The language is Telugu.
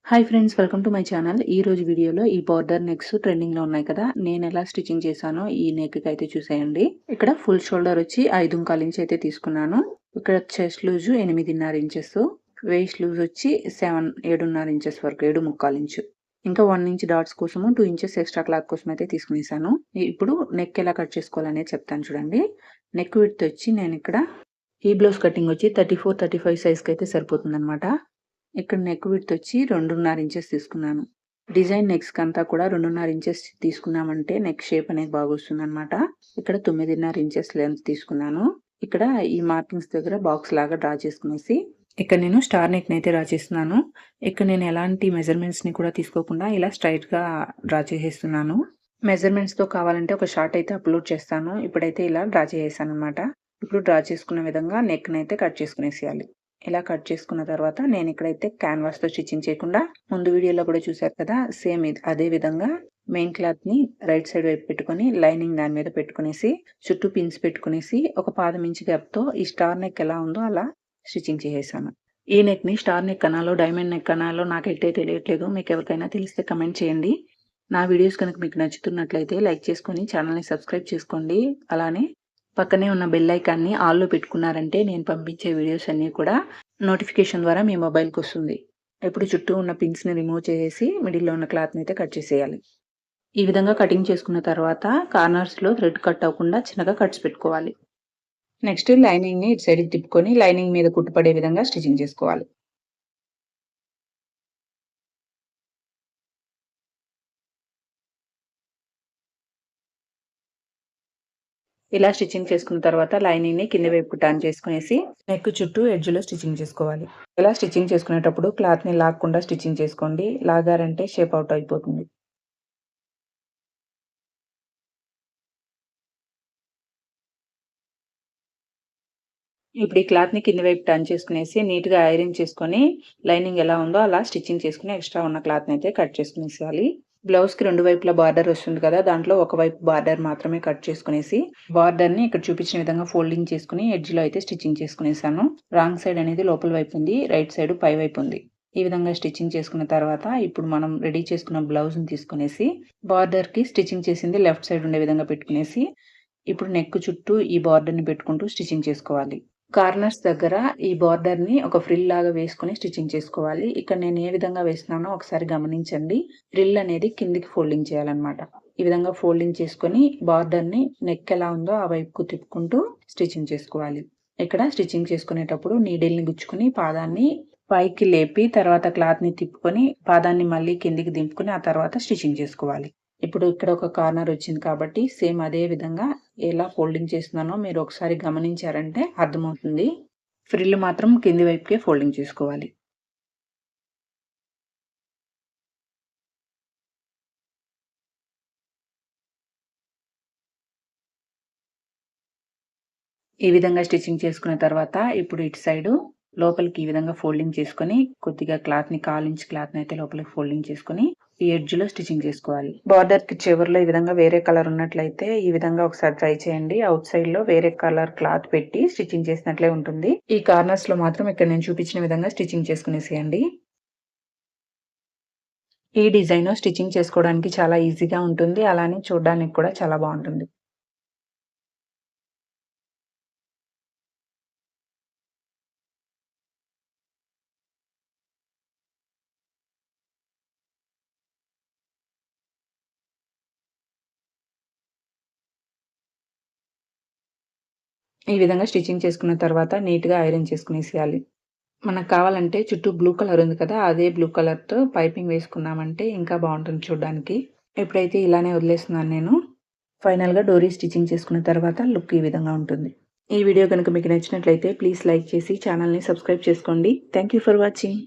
Hi friends, welcome to my channel. ఈ రోజు వీడియోలో ఈ బార్డర్ నెక్స్ ట్రెండింగ్‌లో ఉన్నాయి కదా! నేను ఎలా స్టిచ్చింగ్ చేశానో ఈ నెక్‌కి అయితే చూసేయండి. ఇక్కడ ఫుల్ షోల్డర్ వచ్చి 5.25 ఇంచ్ అయితే తీసుకున్నాను. ఇక్కడ chest loose 8.5 inches, waist loose వచ్చి 7.5 ఇంచెస్ వరకు 7.25 ఇంచ్. ఇంకా 1 ఇంచ్ డాట్స్ కోసము 2 ఇంచెస్ ఎక్స్ట్రా క్లాత్ కోసం అయితే తీసుకునేసాను. ఇప్పుడు నెక్ ఎలా కట్ చేసుకోవాలనేది చెప్తాను చూడండి. నెక్ విడ్త్ వచ్చి నేను ఇక్కడ ఈ బ్లౌజ్ కటింగ్ వచ్చి 34, 35 సైజ్‌కి అయితే సరిపోతుందన్నమాట. ఇక్కడ నెక్ విడ్త్ వచ్చి 2.5 ఇంచెస్ తీసుకున్నాను. డిజైన్ నెక్స్‌కి అంతా కూడా 2.5 ఇంచెస్ తీసుకున్నామంటే నెక్ షేప్ అనేది బాగొస్తుందన్నమాట. ఇక్కడ 9.5 ఇంచెస్ లెంత్ తీసుకున్నాను. ఇక్కడ ఈ మార్కింగ్స్ దగ్గర బాక్స్ లాగా డ్రా చేసుకునేసి ఇక్కడ నేను స్టార్ నెక్‌ని అయితే డ్రా చేస్తున్నాను. ఇక్కడ నేను ఎలాంటి మెజర్‌మెంట్స్‌ని కూడా తీసుకోకుండా ఇలా స్ట్రెయిట్‌గా డ్రా చేసేస్తున్నాను. మెజర్‌మెంట్స్‌తో కావాలంటే ఒక షార్ట్ అయితే అప్‌లోడ్ చేస్తాను. ఇప్పుడైతే ఇలా డ్రా చేసేసానన్నమాట. ఇప్పుడు డ్రా చేసుకున్న విధంగా నెక్‌ని అయితే కట్ చేసుకునేసేయాలి. ఇలా కట్ చేసుకున్న తర్వాత నేను ఇక్కడైతే క్యాన్వాస్‌తో స్టిచ్చింగ్ చేయకుండా ముందు వీడియోలో కూడా చూశారు కదా! సేమ్ అదే విధంగా మెయిన్ క్లాత్‌ని రైట్ సైడ్ వైపు పెట్టుకొని లైనింగ్ దాని మీద పెట్టుకునేసి చుట్టూ పిన్స్ పెట్టుకునేసి ఒక పాదం ఇంచ్ గ్యాప్‌తో ఈ స్టార్ నెక్ ఎలా ఉందో అలా స్టిచ్చింగ్ చేసేసాను. ఈ నెక్‌ని స్టార్ నెక్ అనాలో, డైమండ్ నెక్ అనాలో నాకైతే తెలియట్లేదు. మీకు ఎవరికైనా తెలిస్తే కమెంట్ చేయండి. నా వీడియోస్ కనుక మీకు నచ్చుతున్నట్లయితే లైక్ చేసుకొని ఛానల్‌ని సబ్స్క్రైబ్ చేసుకోండి. అలానే పక్కనే ఉన్న బెల్ ఐకాన్ని ఆల్‌లో పెట్టుకున్నారంటే నేను పంపించే వీడియోస్ అన్నీ కూడా నోటిఫికేషన్ ద్వారా మీ మొబైల్‌కి వస్తుంది. ఇప్పుడు చుట్టూ ఉన్న పిన్స్‌ని రిమూవ్ చేసేసి మిడిల్‌లో ఉన్న క్లాత్‌ని అయితే కట్ చేసేయాలి. ఈ విధంగా కటింగ్ చేసుకున్న తర్వాత కార్నర్స్‌లో థ్రెడ్ కట్ అవ్వకుండా చిన్నగా కట్స్ పెట్టుకోవాలి. నెక్స్ట్ లైనింగ్‌ని ఇటు సైడ్‌కి తిప్పుకొని లైనింగ్ మీద కుట్టుపడే విధంగా స్టిచ్చింగ్ చేసుకోవాలి. ఇలా స్టిచ్చింగ్ చేసుకున్న తర్వాత లైనింగ్‌ని కింది వైపుకు టర్న్ చేసుకునేసి నెక్ చుట్టూ ఎడ్జ్‌లో స్టిచ్చింగ్ చేసుకోవాలి. ఇలా స్టిచ్చింగ్ చేసుకునేటప్పుడు క్లాత్‌ని లాగకుండా స్టిచ్చింగ్ చేసుకోండి. లాగారంటే షేప్ అవుట్ అయిపోతుంది. ఇప్పుడు ఈ క్లాత్‌ని కింది వైపు టర్న్ చేసుకునేసి నీట్‌గా ఐరన్ చేసుకొని లైనింగ్ ఎలా ఉందో అలా స్టిచ్చింగ్ చేసుకొని ఎక్స్ట్రా ఉన్న క్లాత్‌ని అయితే కట్ చేసుకునేసేయాలి. బ్లౌజ్‌కి 2 వైపులా బార్డర్ వస్తుంది కదా! దాంట్లో ఒకవైపు బార్డర్ మాత్రమే కట్ చేసుకునేసి బార్డర్‌ని ఇక్కడ చూపించిన విధంగా ఫోల్డింగ్ చేసుకొని ఎడ్జ్‌లో అయితే స్టిచ్చింగ్ చేసుకునేసాను. రాంగ్ సైడ్ అనేది లోపల వైపు ఉంది. రైట్ సైడ్ పై వైపు ఉంది. ఈ విధంగా స్టిచ్చింగ్ చేసుకున్న తర్వాత ఇప్పుడు మనం రెడీ చేసుకున్న బ్లౌజ్‌ని తీసుకునేసి బార్డర్‌కి స్టిచ్చింగ్ చేసింది లెఫ్ట్ సైడ్ ఉండే విధంగా పెట్టుకునేసి ఇప్పుడు నెక్ చుట్టూ ఈ బార్డర్‌ని పెట్టుకుంటూ స్టిచ్చింగ్ చేసుకోవాలి. కార్నర్స్ దగ్గర ఈ బార్డర్‌ని ఒక ఫ్రిల్ లాగా వేసుకొని స్టిచ్చింగ్ చేసుకోవాలి. ఇక్కడ నేను ఏ విధంగా వేస్తున్నానో ఒకసారి గమనించండి. ఫ్రిల్ అనేది కిందికి ఫోల్డింగ్ చేయాలన్నమాట. ఈ విధంగా ఫోల్డింగ్ చేసుకొని బార్డర్‌ని నెక్ ఎలా ఉందో ఆ వైపుకు తిప్పుకుంటూ స్టిచ్చింగ్ చేసుకోవాలి. ఇక్కడ స్టిచ్చింగ్ చేసుకునేటప్పుడు నీడిల్‌ని గుచ్చుకొని పాదాన్ని పైకి లేపి తర్వాత క్లాత్‌ని తిప్పుకొని పాదాన్ని మళ్ళీ కిందికి దింపుకొని ఆ తర్వాత స్టిచ్చింగ్ చేసుకోవాలి. ఇప్పుడు ఇక్కడ ఒక కార్నర్ వచ్చింది కాబట్టి సేమ్ అదే విధంగా ఎలా ఫోల్డింగ్ చేస్తున్నానో మీరు ఒకసారి గమనించారంటే అర్థమవుతుంది. ఫ్రిల్ మాత్రం కింది వైపుకే ఫోల్డింగ్ చేసుకోవాలి. ఈ విధంగా స్టిచ్చింగ్ చేసుకున్న తర్వాత ఇప్పుడు ఇటు సైడు లోపలికి ఈ విధంగా ఫోల్డింగ్ చేసుకొని కొద్దిగా క్లాత్‌ని 1/4 ఇంచ్ క్లాత్‌ని అయితే లోపలికి ఫోల్డింగ్ చేసుకొని ఈ ఎడ్జ్‌లో స్టిచ్చింగ్ చేసుకోవాలి. బార్డర్‌కి చివర్లో ఈ విధంగా వేరే కలర్ ఉన్నట్లయితే ఈ విధంగా ఒకసారి ట్రై చేయండి. ఔట్ సైడ్‌లో వేరే కలర్ క్లాత్ పెట్టి స్టిచ్చింగ్ చేసినట్లే ఉంటుంది. ఈ కార్నర్స్‌లో మాత్రం ఇక్కడ నేను చూపించిన విధంగా స్టిచ్చింగ్ చేసుకునేసేయండి. ఈ డిజైన్ స్టిచ్చింగ్ చేసుకోవడానికి చాలా ఈజీగా ఉంటుంది. అలానే చూడడానికి కూడా చాలా బావుంటుంది. ఈ విధంగా స్టిచ్చింగ్ చేసుకున్న తర్వాత నీట్‌గా ఐరన్ చేసుకునేసేయాలి. మనకు కావాలంటే చుట్టూ బ్లూ కలర్ ఉంది కదా! అదే బ్లూ కలర్‌తో పైపింగ్ వేసుకున్నామంటే ఇంకా బావుంటుంది చూడ్డానికి. ఇప్పుడైతే ఇలానే వదిలేస్తున్నాను నేను. ఫైనల్‌గా డోరీ స్టిచ్చింగ్ చేసుకున్న తర్వాత లుక్ ఈ విధంగా ఉంటుంది. ఈ వీడియో గనుక మీకు నచ్చినట్లయితే ప్లీజ్ లైక్ చేసి ఛానెల్‌ని సబ్స్క్రైబ్ చేసుకోండి. Thank you for watching.